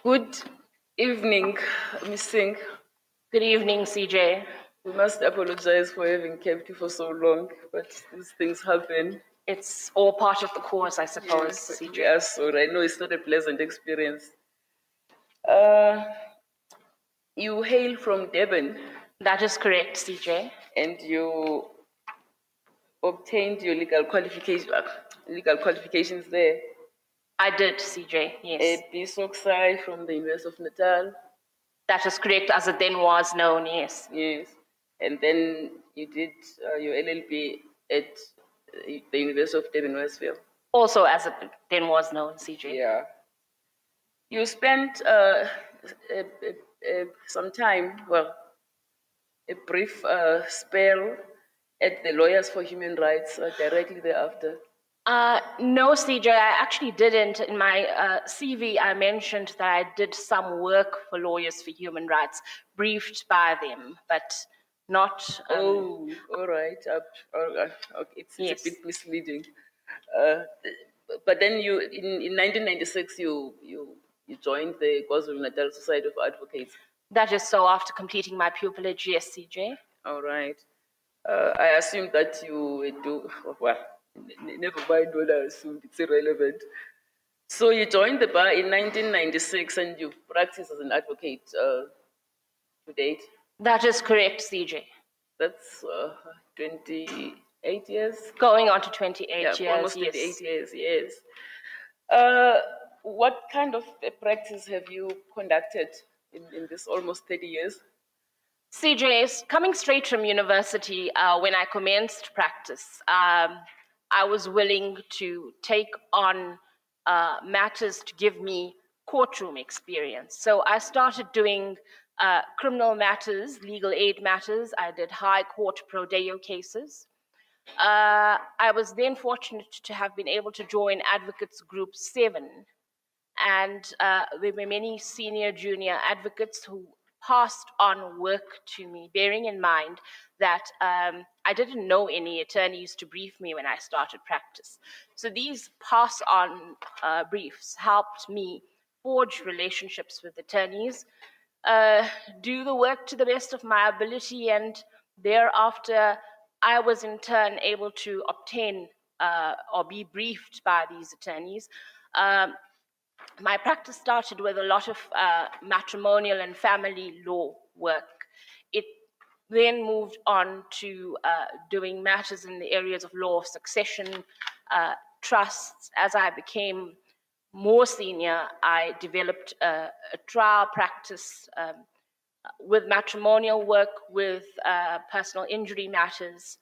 Good evening, Ms. Singh. Good evening, CJ. We must apologize for having kept you for so long, but these things happen. It's all part of the course, I suppose, Yes, CJ. yes, so I know it's not a pleasant experience. You hail from Devon. That is correct, CJ. And you obtained your legal qualifications there. I did, CJ, yes. A BSOCSI from the University of Natal. That is correct, as it then was known, yes. Yes. And then you did your LLB at the University of Devon, Westville. Also, as it then was known, CJ. Yeah. You spent some time, well, a brief spell at the Lawyers for Human Rights directly thereafter. No, CJ, I actually didn't. In my CV, I mentioned that I did some work for Lawyers for Human Rights, briefed by them, but not. Oh, all right. Okay. It's yes. a bit misleading. But then you, in 1996, you joined the KwaZulu-Natal Society of Advocates. That is so after completing my pupillage, yes, CJ. All right. I assume that you do, well, never mind what I assumed, it's irrelevant. So you joined the bar in 1996 and you've practiced as an advocate to date? That is correct, CJ. That's 28 years? Going on to 28 years, almost 28 years, yes. What kind of practice have you conducted in this almost 30 years? CJ, coming straight from university, when I commenced practice, I was willing to take on matters to give me courtroom experience. So I started doing criminal matters, legal aid matters. I did high court pro deo cases. I was then fortunate to have been able to join Advocates Group 7. And there were many senior, junior advocates who passed on work to me, bearing in mind that I didn't know any attorneys to brief me when I started practice. So these pass-on briefs helped me forge relationships with attorneys, do the work to the best of my ability, and thereafter I was in turn able to obtain or be briefed by these attorneys. My practice started with a lot of matrimonial and family law work. It then moved on to doing matters in the areas of law of succession, trusts. As I became more senior, I developed a trial practice with matrimonial work, with personal injury matters.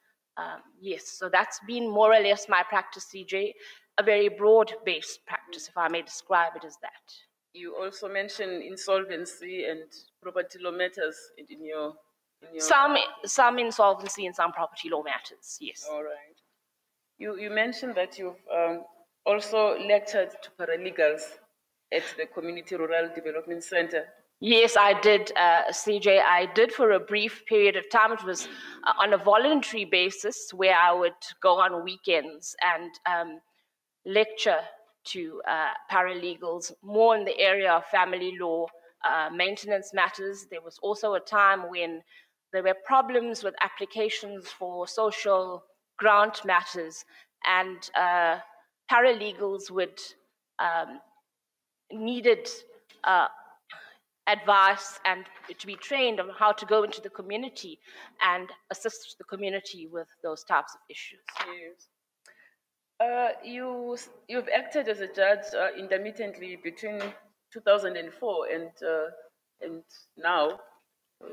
Yes, so that's been more or less my practice, CJ. A very broad-based practice, if I may describe it as that. You also mentioned insolvency and property law matters in your... Some insolvency and some property law matters, yes. All right. You mentioned that you've also lectured to paralegals at the Community Rural Development Center. Yes, I did, CJ. I did for a brief period of time. It was on a voluntary basis where I would go on weekends and lecture to paralegals, more in the area of family law, maintenance matters. There was also a time when there were problems with applications for social grant matters, and paralegals would needed advice and to be trained on how to go into the community and assist the community with those types of issues. Yes. You've acted as a judge intermittently between 2004 and now.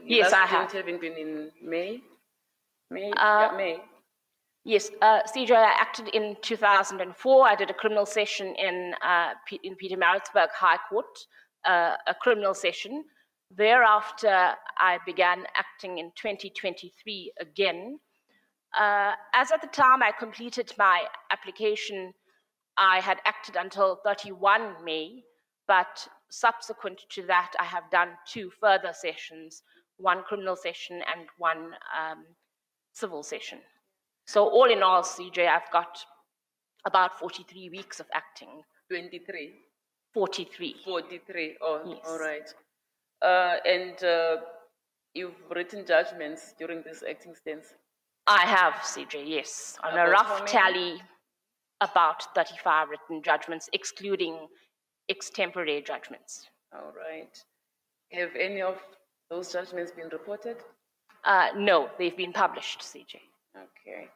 Yes, I have. Having been in May. May. Yes, CJ, I acted in 2004. I did a criminal session in Pietermaritzburg High Court, a criminal session. Thereafter, I began acting in 2023 again. As at the time I completed my application, I had acted until 31 May, but subsequent to that, I have done 2 further sessions, 1 criminal session and 1 civil session. So all in all, CJ, I've got about 43 weeks of acting. 23? 43. 43, oh, Yes. all right. And you've written judgments during this acting stance? I have, CJ, yes. On a About how rough many? tally, about 35 written judgments, excluding extemporary judgments. All right. Have any of those judgments been reported? No, they've been published, CJ. Okay.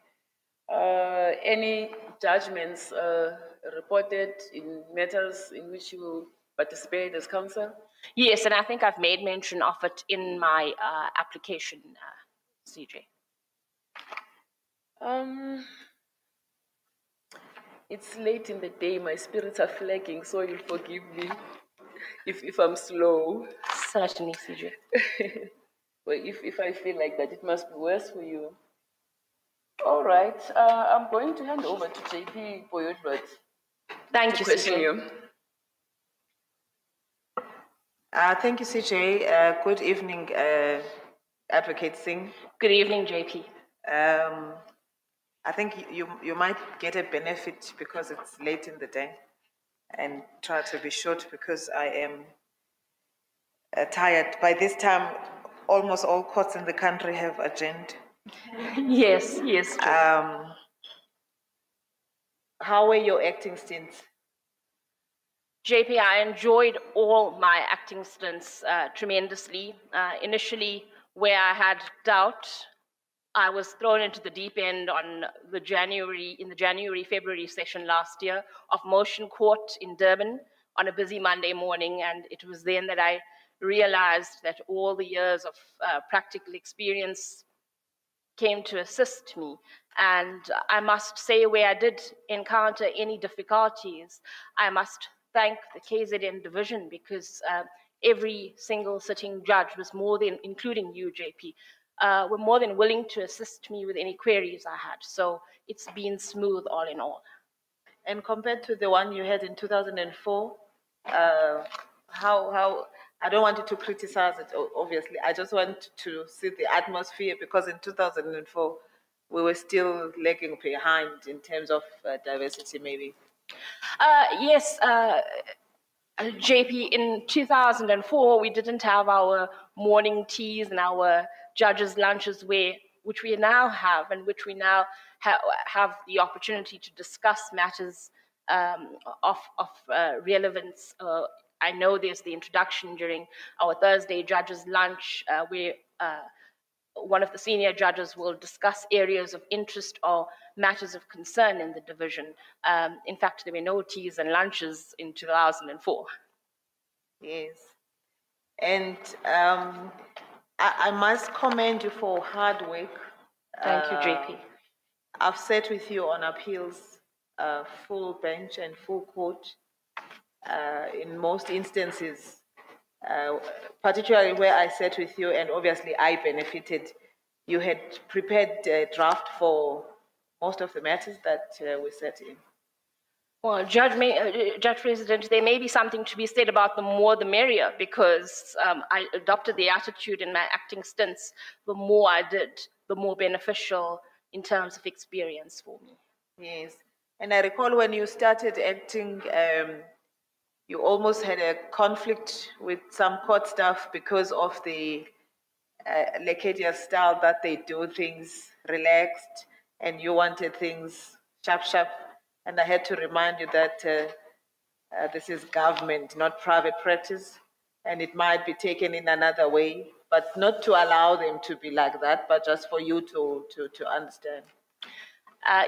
Any judgments reported in matters in which you participate as counsel? Yes, and I think I've made mention of it in my application, CJ. It's late in the day, my spirits are flagging, so you'll forgive me if I'm slow. Certainly, CJ. Well, if I feel like that, it must be worse for you. All right, I'm going to hand over to JP for your words. Thank to you, question CJ. you. Thank you, CJ. Good evening, Advocate Singh. Good evening, JP. I think you might get a benefit because it's late in the day, and try to be short because I am tired. By this time, almost all courts in the country have adjourned. Yes, yes. How were your acting stints? JP, I enjoyed all my acting stints tremendously. Initially, where I had doubt, I was thrown into the deep end on the January-February session last year of motion court in Durban on a busy Monday morning, and it was then that I realized that all the years of practical experience came to assist me. And I must say, where I did encounter any difficulties, I must thank the KZN division, because every single sitting judge was more than, including you, JP, were more than willing to assist me with any queries I had. So it's been smooth all in all. And compared to the one you had in 2004, how I don't want you to criticize it, obviously. I just want to see the atmosphere, because in 2004, we were still lagging behind in terms of diversity, maybe. Yes, JP, in 2004, we didn't have our morning teas and our judges' lunches, which we now have, and which we now have the opportunity to discuss matters of relevance. I know there's the introduction during our Thursday judges' lunch, where one of the senior judges will discuss areas of interest or matters of concern in the division. In fact, there were no teas and lunches in 2004. Yes. And I must commend you for hard work. Thank you, JP. I've sat with you on appeals, full bench and full court. In most instances, particularly where I sat with you, and obviously I benefited, you had prepared a draft for most of the matters that we sat in. Well, Judge President, there may be something to be said about the more the merrier, because I adopted the attitude in my acting stints, the more I did, the more beneficial in terms of experience for me. Yes, and I recall when you started acting, you almost had a conflict with some court staff because of the Lekedia style that they do things relaxed, and you wanted things sharp. And I had to remind you that this is government, not private practice, and it might be taken in another way, but not to allow them to be like that, but just for you to understand.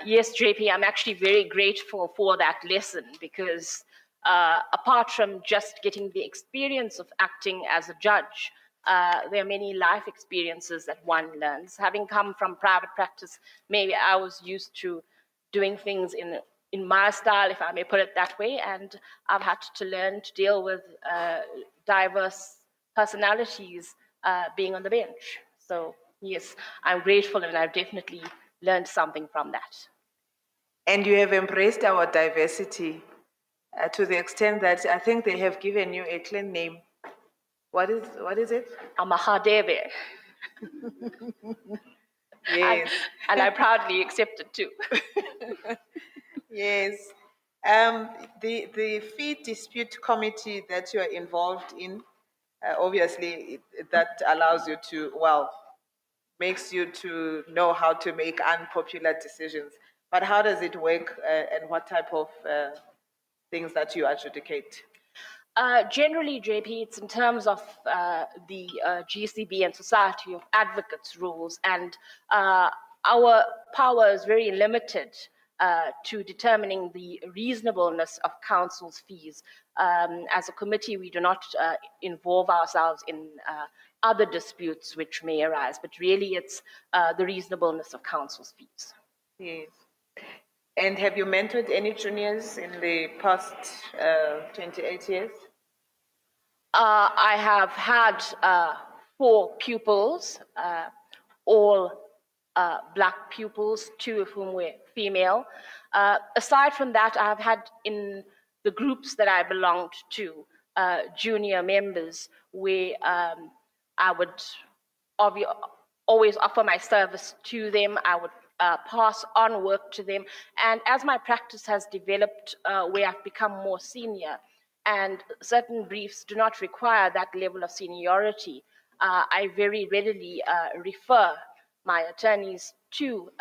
Yes, JP, I'm actually very grateful for that lesson, because apart from just getting the experience of acting as a judge, there are many life experiences that one learns. Having come from private practice, maybe I was used to doing things in my style, if I may put it that way, and I've had to learn to deal with diverse personalities being on the bench. So yes, I'm grateful, and I've definitely learned something from that. And you have embraced our diversity to the extent that I think they have given you a clean name. What is it? I'm a Hadebe. Yes. And I proudly accept it too. Yes. The fee dispute committee that you are involved in, obviously that allows you to, well, makes you to know how to make unpopular decisions. But how does it work and what type of things that you adjudicate? Generally, JP, it's in terms of the GCB and Society of Advocates rules, and our power is very limited to determining the reasonableness of council's fees. As a committee, we do not involve ourselves in other disputes which may arise, but really it's the reasonableness of council's fees. Yes. And have you mentored any juniors in the past 28 years? I have had 4 pupils, all black pupils, 2 of whom were female. Aside from that, I have had in the groups that I belonged to junior members where I would always offer my service to them. I would pass on work to them. And as my practice has developed, where I've become more senior, and certain briefs do not require that level of seniority, I very readily refer my attorneys to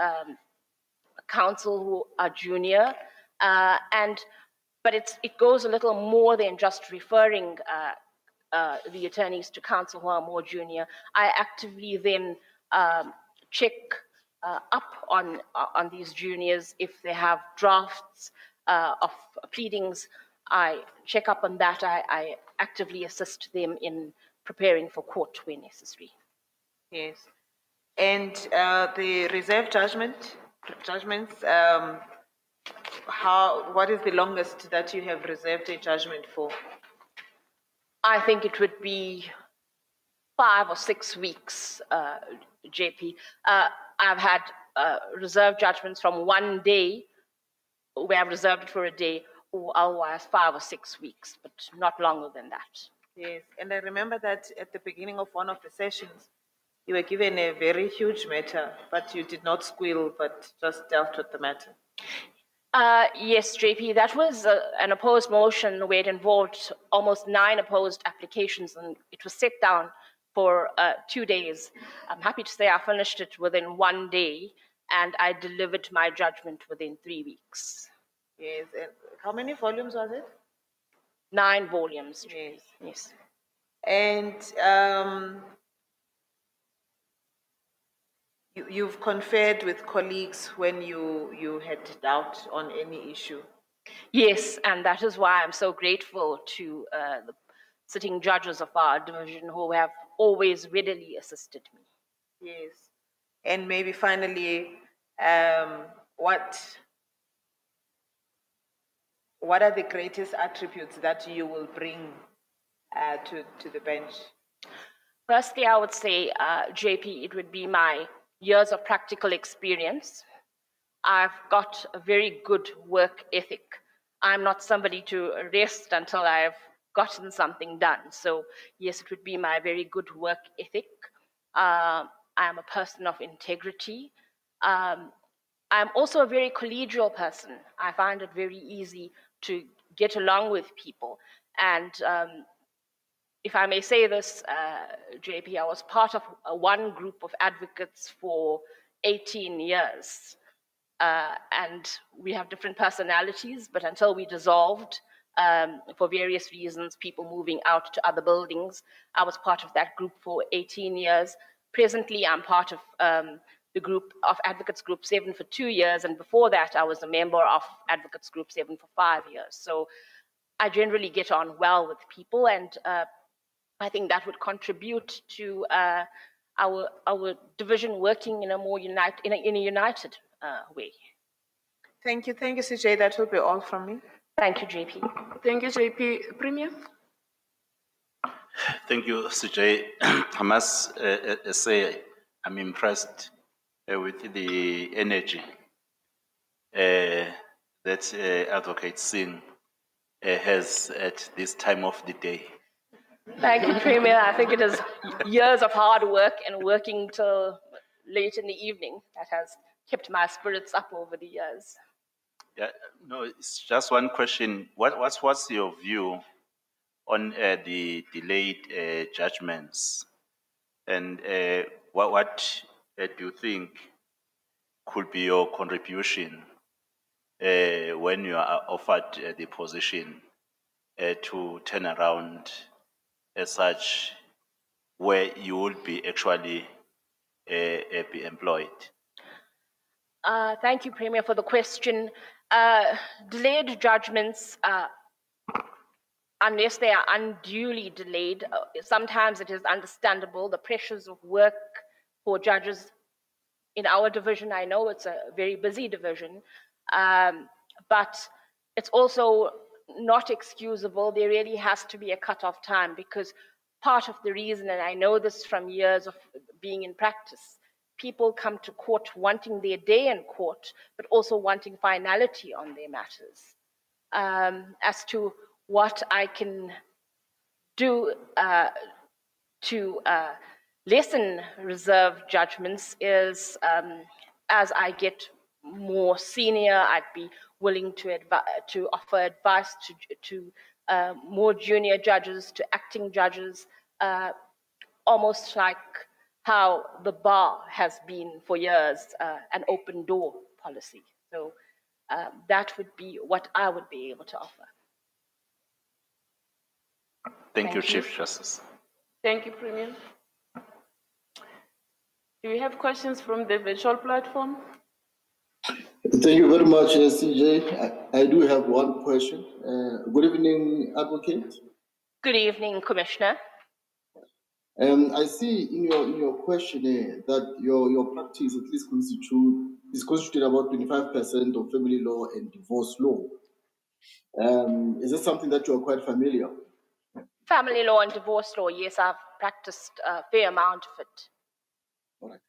counsel who are junior. But it goes a little more than just referring the attorneys to counsel who are more junior. I actively then check up on these juniors. If they have drafts of pleadings, I check up on that. I actively assist them in preparing for court where necessary. Yes. And the reserve judgments, what is the longest that you have reserved a judgment for? I think it would be 5 or 6 weeks, JP. I've had reserve judgments from 1 day, where I've reserved it for a day, or otherwise 5 or 6 weeks, but not longer than that. Yes, and I remember that at the beginning of one of the sessions, you were given a very huge matter, but you did not squeal, but just dealt with the matter. Yes, JP, that was an opposed motion where it involved almost 9 opposed applications, and it was set down for 2 days. I'm happy to say I finished it within 1 day, and I delivered my judgment within 3 weeks. Yes, and how many volumes was it? 9 volumes. Yes. Yes. And you've conferred with colleagues when you had doubt on any issue. Yes, and that is why I'm so grateful to the sitting judges of our division who have always readily assisted me. Yes, and maybe finally, what are the greatest attributes that you will bring to the bench? Firstly, I would say, JP, it would be my years of practical experience. I've got a very good work ethic. I'm not somebody to rest until I've gotten something done. So yes, it would be my very good work ethic. I'm a person of integrity. I'm also a very collegial person. I find it very easy to get along with people. And if I may say this, JP, I was part of one group of advocates for 18 years. And we have different personalities, but until we dissolved, for various reasons, people moving out to other buildings, I was part of that group for 18 years. Presently, I'm part of the group of Advocates Group 7 for 2 years, and before that, I was a member of Advocates Group 7 for 5 years. So I generally get on well with people, and I think that would contribute to our division working in a more united way. Thank you, CJ. That will be all from me. Thank you, JP. Thank you, JP. Premier? Thank you, CJ. I must say I'm impressed with the energy that Advocate Singh has at this time of the day. Thank you, Premier. I think it is years of hard work and working till late in the evening that has kept my spirits up over the years. Yeah, no, it's just one question. What's your view on the delayed judgments, and what do you think could be your contribution when you are offered the position to turn around as such, where you will be actually be employed? Thank you, Premier, for the question. Delayed judgments, unless they are unduly delayed, sometimes it is understandable, the pressures of work for judges in our division. I know it's a very busy division, but it's also not excusable. There really has to be a cutoff time, because part of the reason, and I know this from years of being in practice, people come to court wanting their day in court, but also wanting finality on their matters. As to what I can do to lessen reserve judgments is, as I get more senior, I'd be willing to offer advice to more junior judges, to acting judges, almost like how the bar has been for years, an open door policy. So that would be what I would be able to offer. Thank you, Chief Justice. Thank you, Premier. Do we have questions from the virtual platform? Thank you very much, CJ. I do have one question. Good evening, Advocate. Good evening, Commissioner. I see in your questionnaire that your practice at least is constituted about 25% of family law and divorce law. Is this something that you are quite familiar with? Family law and divorce law, yes, I've practiced a fair amount of it. All right.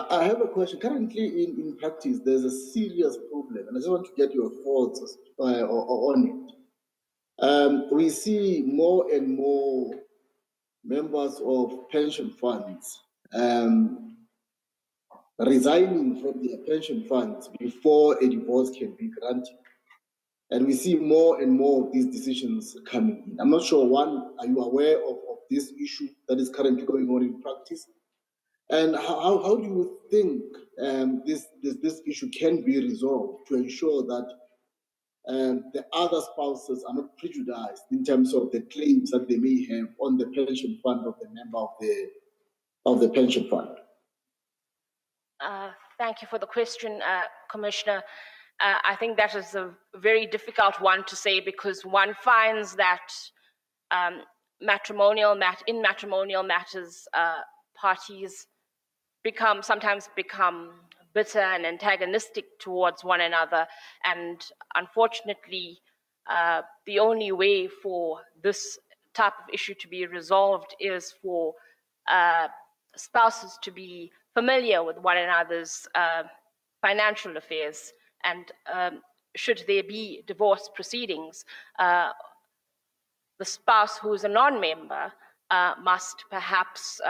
I have a question. Currently in practice, there's a serious problem, and I just want to get your thoughts on it. We see more and more members of pension funds resigning from their pension funds before a divorce can be granted. And we see more and more of these decisions coming in. I'm not sure, one, are you aware of this issue that is currently going on in practice? And how do you think this issue can be resolved to ensure that the other spouses are not prejudiced in terms of the claims that they may have on the pension fund of the member of the pension fund? Thank you for the question, Commissioner. I think that is a very difficult one to say, because one finds that in matrimonial matters, parties sometimes become bitter and antagonistic towards one another, and unfortunately, the only way for this type of issue to be resolved is for spouses to be familiar with one another's financial affairs. And should there be divorce proceedings, the spouse who is a non-member must perhaps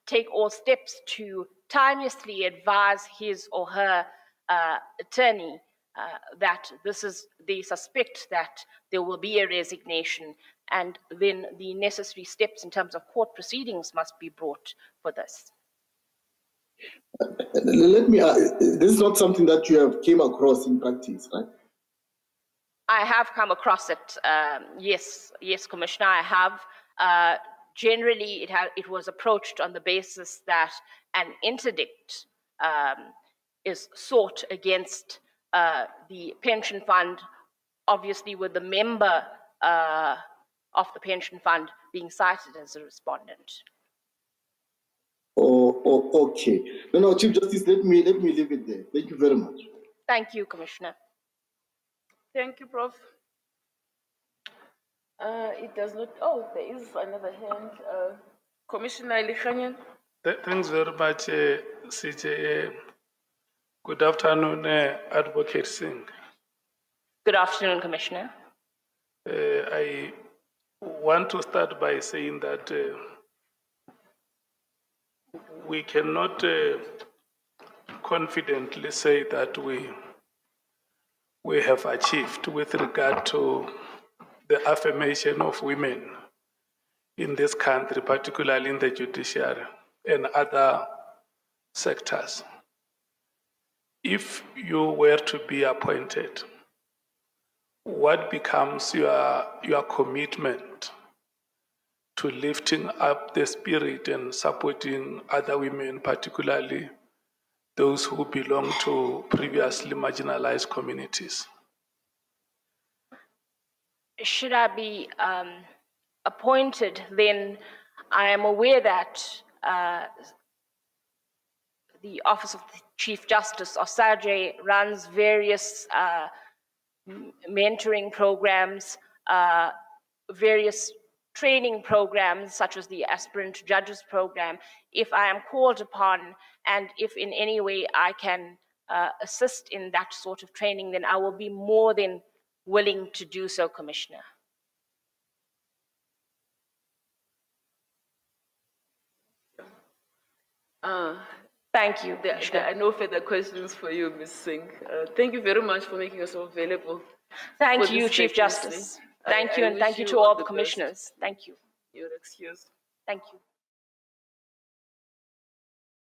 take all steps to timeously advise his or her attorney that they suspect that there will be a resignation, and then the necessary steps in terms of court proceedings must be brought for this. Let me this is not something that you have came across in practice, right? I have come across it. Yes, Commissioner, I have. Generally, it was approached on the basis that an interdict is sought against the pension fund, obviously with the member of the pension fund being cited as a respondent. Oh, okay. No, Chief Justice, let me leave it there. Thank you very much. Thank you, Commissioner. Thank you, Prof. It does not. Oh, there is another hand. Commissioner Elikhanyan. Thanks very much, CJ. Good afternoon, Advocate Singh. Good afternoon, Commissioner. I want to start by saying that we cannot confidently say that we we have achieved with regard to the affirmation of women in this country, particularly in the judiciary and other sectors. If you were to be appointed, what becomes your commitment to lifting up the spirit and supporting other women, particularly those who belong to previously marginalized communities? Should I be appointed, then I am aware that the Office of the Chief Justice, or SAJE, runs various mentoring programs, various training programs, such as the Aspirant Judges Program. If I am called upon, and if in any way I can assist in that sort of training, then I will be more than willing to do so, Commissioner. Thank you. There are no further questions for you, Ms. Singh. Thank you very much for making yourself available. Thank you, Chief Justice. Thank you, and thank you to all the commissioners. Thank you. You're excused. Thank you.